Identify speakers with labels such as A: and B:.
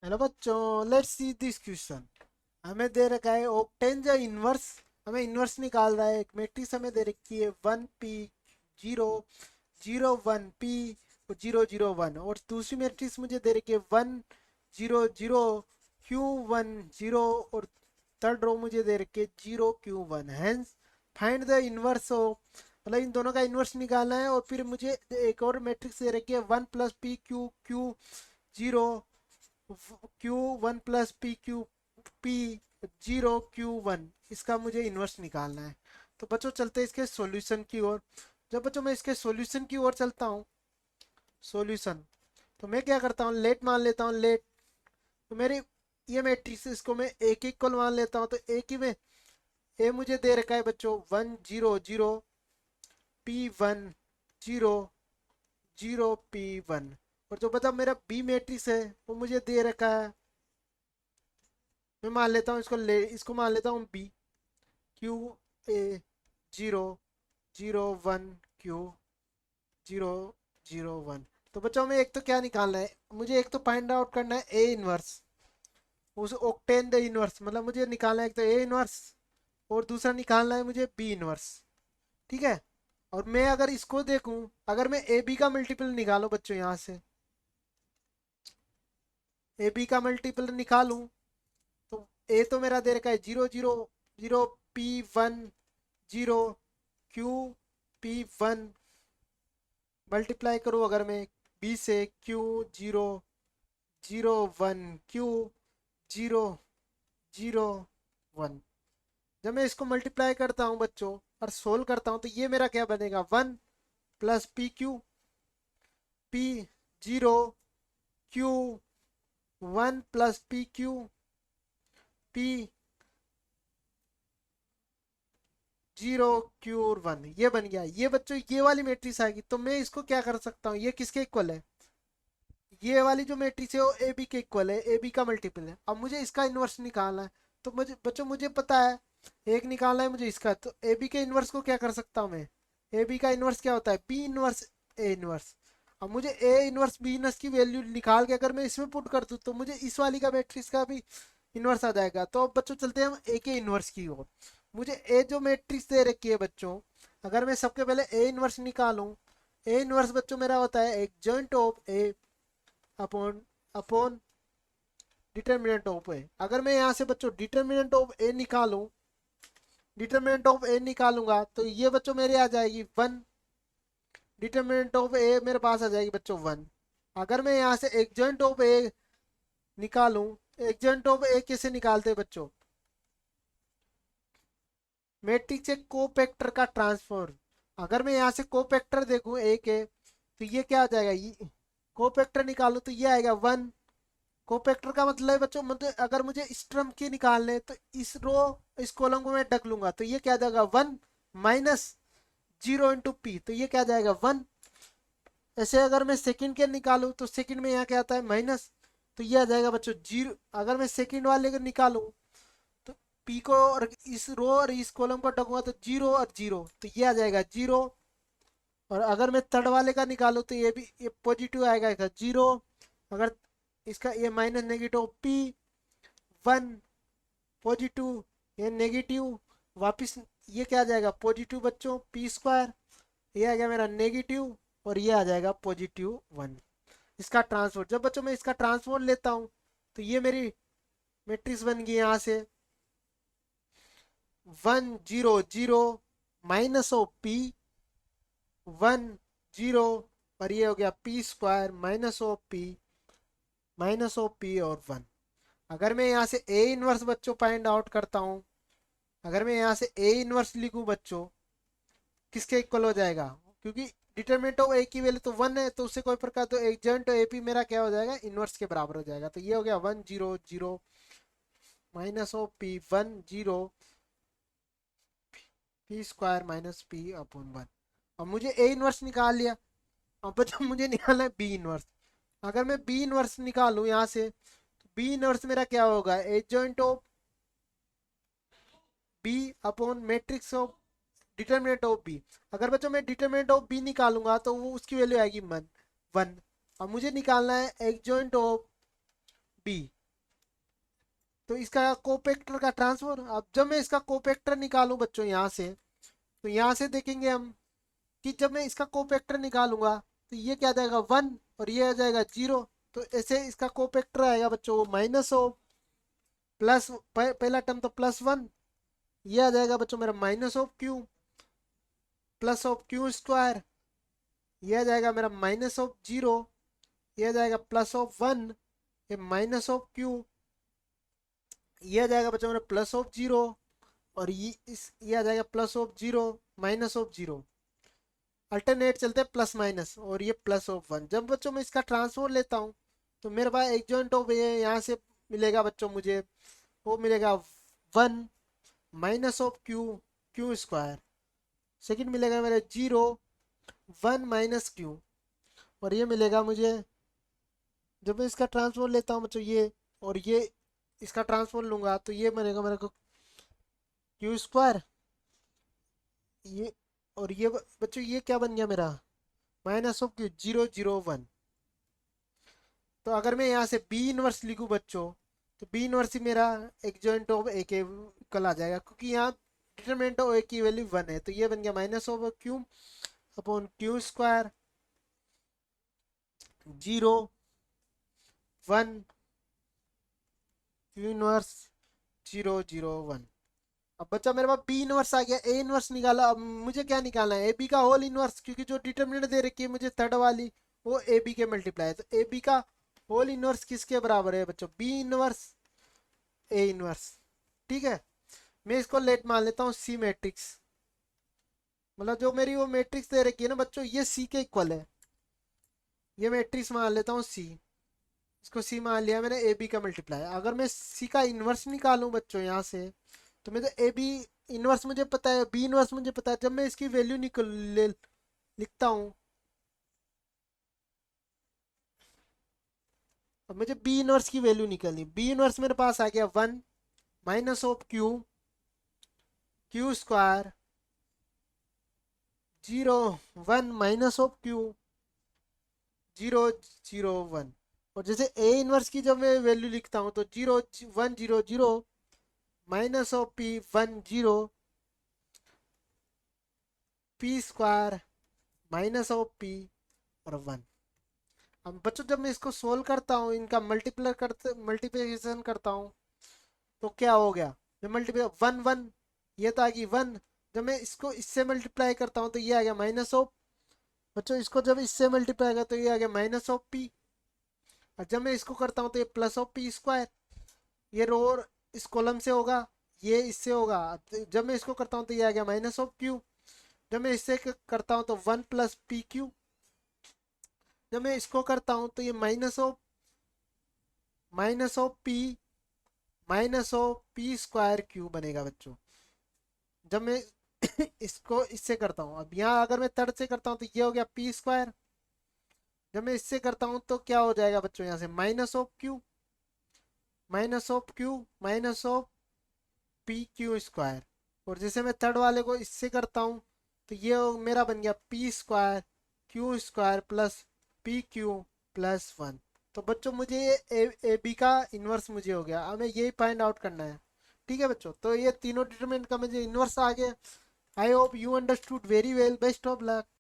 A: Hello बच्चों, let's see this question. हमें दे रखा है ऑब्टेन द इनवर्स। हमें इनवर्स निकाल रहा है। एक मैट्रिक्स हमें दे रखी है 1p 0 0 1p 0 0 1, और दूसरी मैट्रिक्स मुझे दे रखी है 1 0 0 q 1 0, और थर्ड रो मुझे दे रखी है 0 q 1। Hence find the inverse of, मतलब इन दोनों का इनवर्स निकालना है। और फिर मुझे एक और मैट्रिक्स दे रखी है 1 + p q q 0 Q 1 + p q p 0 Q 1, इसका मुझे इन्वर्स निकालना है। तो बच्चों चलते हैं इसके सॉल्यूशन की ओर। जब बच्चों मैं इसके सॉल्यूशन की ओर चलता हूँ, सॉल्यूशन, तो मैं क्या करता हूँ, लेट मान लेता हूँ। लेट तो मेरी ये मैट्रिक्स, इसको मैं एक इक्वल मान लेता हूँ। तो एक ही में ए मुझे दे रखा है बच्चों 1 0 0 p 1 0 0 p 1। और जो बता मेरा बी मैट्रिक्स है वो मुझे दे रखा है, मैं मान लेता हूँ इसको मान लेता हूँ बी Q A 0 0 1 Q 0 0 1। तो बच्चों में एक तो क्या निकालना है, मुझे एक तो फाइंड आउट करना है ए इनवर्स, उस ऑक्टेन द इनवर्स, मतलब मुझे निकालना है एक तो ए इनवर्स, और दूसरा निकालना है मुझे बी इनवर्स। ठीक है। और मैं अगर इसको देखूं, अगर मैं ए बी का मल्टीपल निकालूं बच्चों, यहाँ से ए बी का मल्टीपल निकालूं, तो ए तो मेरा दे रखा है 0 0 0 p 1 0 Q p 1, मल्टीप्लाई करूँ अगर मैं बी से Q 0 0 1 Q 0 0 1, जब मैं इसको मल्टीप्लाई करता हूँ बच्चों और सोल्व करता हूँ, तो ये मेरा क्या बनेगा, 1 + p q, p 0 Q 1 + p q, p 0 Q 1, ये बन गया। ये बच्चों ये वाली मैट्रिक्स आएगी। तो मैं इसको क्या कर सकता हूँ, ये किसके इक्वल है, ये वाली जो मैट्रिक्स है वो ए बी के इक्वल है, ए बी का मल्टीपल है। अब मुझे इसका इन्वर्स निकालना है। तो मुझे बच्चों मुझे पता है एक निकालना है मुझे इसका, तो ए बी के इन्वर्स को क्या कर सकता हूँ मैं, ए बी का इन्वर्स क्या होता है, बी इन्वर्स ए इन्वर्स। अब मुझे ए इन्वर्स बी इन्वर्स की वैल्यू निकाल के अगर मैं इसमें पुट कर दूँ, तो मुझे इस वाली का मैट्रिक्स का भी इन्वर्स आ जाएगा। तो अब बच्चों चलते हैं हम ए के इन्वर्स की ओर। मुझे ए जो मैट्रिक्स दे रखी है बच्चों, अगर मैं सबके पहले ए इन्वर्स निकालूं, ए इन्वर्स बच्चों मेरा होता है एक joint of A upon upon determinant of A. अगर मैं यहाँ से बच्चों डिटर्मिनेंट ऑफ ए निकालूं, डिटर्मिनेंट ऑफ ए निकालूंगा, तो ये बच्चों मेरे आ जाएगी 1। डिटर्मिनेंट ऑफ ए मेरे पास आ जाएगी बच्चों 1। अगर मैं यहाँ से एग्जेंट ऑफ ए निकालूं, एग्जेंट ऑफ ए कैसे निकालते हैं बच्चों, मैट्रिक्स से कोफैक्टर का ट्रांसफर। अगर मैं यहाँ से कोफैक्टर देखूं ए के, तो ये क्या आ जाएगा, ये कोफैक्टर निकालू तो ये आएगा 1। कोफैक्टर का मतलब है बच्चों, मतलब अगर मुझे इस टर्म के निकालने, तो इस रो इस कॉलम को मैं ढक लूंगा, तो ये क्या आ जाएगा 1 माइनस 0 × p, तो ये क्या आ जाएगा 1। ऐसे अगर मैं सेकंड के निकालूं, तो सेकंड में यहाँ क्या आता है माइनस, तो ये आ जाएगा बच्चों 0। अगर मैं सेकंड वाले को निकालूं, तो p को और इस रो और इस कॉलम को ढकूंगा, तो 0 और 0, तो ये आ जाएगा 0। और अगर मैं थर्ड वाले का निकालूं, तो ये भी ये पॉजिटिव आएगा, 0। अगर इसका ये माइनस नेगेटिव p 1 पॉजिटिव, ये नेगेटिव, वापिस ये क्या आ जाएगा पॉजिटिव बच्चों p² ये आ गया मेरा नेगेटिव, और ये आ जाएगा +1। इसका ट्रांसपोर्ट, जब बच्चों मैं इसका ट्रांसपोर्ट लेता हूँ, तो ये मेरी मैट्रिक्स बन गई यहाँ से 1 0 0 माइनस ऑफ p 1 0, और ये हो गया p² माइनस ऑफ p और 1। अगर मैं यहाँ से ए इनवर्स बच्चों फाइंड आउट करता हूँ, अगर मैं यहाँ से ए इनवर्स लिखूं बच्चों, किसके इक्वल हो जाएगा, क्योंकि डिटरमिनेंट ऑफ ए की वैल्यू तो 1 है, तो उससे कोई प्रकार, तो एडजेंट ए पी मेरा क्या हो जाएगा, इनवर्स के बराबर हो जाएगा। तो ये हो गया 1 0 0 minus of p 1 0 p² minus p/1। अब मुझे ए इनवर्स निकाल लिया। अब बच्चों मुझे निकालना है बी इनवर्स। अगर मैं बी इनवर्स निकालूं यहाँ से, तो बी इनवर्स मेरा क्या होगा, adjoint of B upon matrix of determinant of B. अगर बच्चों मैं डिटर्मिनेंट ऑफ बी निकालूंगा, तो वो उसकी वैल्यू आएगी 1 1। अब मुझे निकालना है एडजॉइंट ऑफ बी। तो इसका कोफैक्टर का ट्रांसफर। अब जब मैं इसका कोफैक्टर निकालूं बच्चों यहाँ से, तो यहाँ से देखेंगे हम कि जब मैं इसका कोफैक्टर निकालूंगा तो ये क्या आ जाएगा 1 और ये आ जाएगा 0। तो ऐसे इसका कोफैक्टर आएगा बच्चों माइनस ऑफ प्लस, पहला टर्म तो +1, ये आ जाएगा बच्चों मेरा minus of Q plus of Q square, ये आ जाएगा मेरा माइनस ऑफ 0, ये आ जाएगा प्लस ऑफ 1, ये माइनस ऑफ क्यू, ये आ जाएगा बच्चों मेरा प्लस ऑफ 0, और ये आ जाएगा plus of 0 minus of 0। Alternate चलते हैं प्लस माइनस, और ये प्लस ऑफ 1। जब बच्चों मैं इसका ट्रांसफर लेता हूँ तो मेरे पास एक जॉइंट ऑफ ये यहाँ से मिलेगा बच्चों मुझे, वो मिलेगा 1 minus of Q Q square, second मिलेगा मेरे 0 1 माइनस क्यू, और ये मिलेगा मुझे जब मैं इसका ट्रांसफर लेता हूँ बच्चों ये, और ये इसका ट्रांसफर लूंगा तो ये बनेगा मेरे को क्यू स्क्वायर, ये और ये बच्चों ये क्या बन गया मेरा माइनस ऑफ क्यू 0 0 1। तो अगर मैं यहाँ से बी इनवर्स लिखूँ बच्चों, तो बी इनवर्स ही मेरा एक जॉइंट ऑफ ए के कल आ जाएगा, क्योंकि यहाँ डिटरमिनेंट ऑफ ए की वैल्यू 1 है। तो ये बन गया minus of Q upon Q square 0 1 Q inverse 0 0 1। अब बच्चा मेरे पास बी इनवर्स आ गया, ए इनवर्स निकाला। अब मुझे क्या निकालना है, ए बी का होल इनवर्स, क्योंकि जो डिटरमिनेंट दे रखी है मुझे थर्ड वाली वो ए बी के मल्टीप्लाई है। तो ए बी का होल इनवर्स किसके बराबर है बच्चों, बी इनवर्स ए इनवर्स। ठीक है, मैं इसको लेट मान लेता हूँ सी मैट्रिक्स, मतलब जो मेरी वो मैट्रिक्स दे रखी है ना बच्चों ये सी के इक्वल है। ये मैट्रिक्स मान लेता हूँ सी, इसको सी मान लिया मैंने, ए बी का मल्टीप्लाई। अगर मैं सी का इन्वर्स निकालूं बच्चों यहाँ से, तो मैं तो ए बी इन्वर्स मुझे पता है, बी इन्वर्स मुझे पता है। जब मैं इसकी वैल्यू लिखता हूँ, अब मुझे बी इन्वर्स की वैल्यू निकलनी। बी इन्वर्स मेरे पास आ गया 1 minus of Q Q square 0 1 minus of Q 0 0 1। और जैसे ए इनवर्स की जब मैं वैल्यू लिखता हूँ तो 0 1 0 0 minus of P 1 0 P square minus of P और 1। अब बच्चों जब मैं इसको सोल्व करता हूँ, इनका मल्टीप्लिकेशन करता हूँ, तो क्या हो गया, मैं मल्टीप्लाई 1 1, ये तो आ गई 1। जब मैं इसको इससे मल्टीप्लाई करता हूँ तो ये आ गया माइनस ऑफ, बच्चों इसको जब इससे मल्टीप्लाई करता तो ये आ गया माइनस ऑफ पी, और जब मैं इसको करता हूँ तो ये प्लस ऑफ पी स्क्वायर। ये रो इस कॉलम से होगा, ये इससे होगा। जब मैं इसको करता हूँ तो ये आ गया माइनस ऑफ क्यू। जब मैं इससे करता हूँ तो 1 प्लस पी क्यू। जब मैं इसको करता हूँ तो ये minus of P square Q बनेगा बच्चों। जब मैं इसको इससे करता हूँ, अब यहाँ अगर मैं थर्ड से करता हूँ तो ये हो गया पी स्क्वायर। जब मैं इससे करता हूँ तो क्या हो जाएगा बच्चों, यहाँ से minus of Q minus of P Q square. और जैसे मैं थर्ड वाले को इससे करता हूँ तो ये मेरा बन गया P square Q square plus P Q plus 1। तो बच्चों मुझे ये ए बी का इन्वर्स मुझे हो गया, हमें यही फाइंड आउट करना है। ठीक है बच्चों, तो ये तीनों डिटरमिनेंट का मुझे इन्वर्स आ गया। I hope you understood very well, best of luck.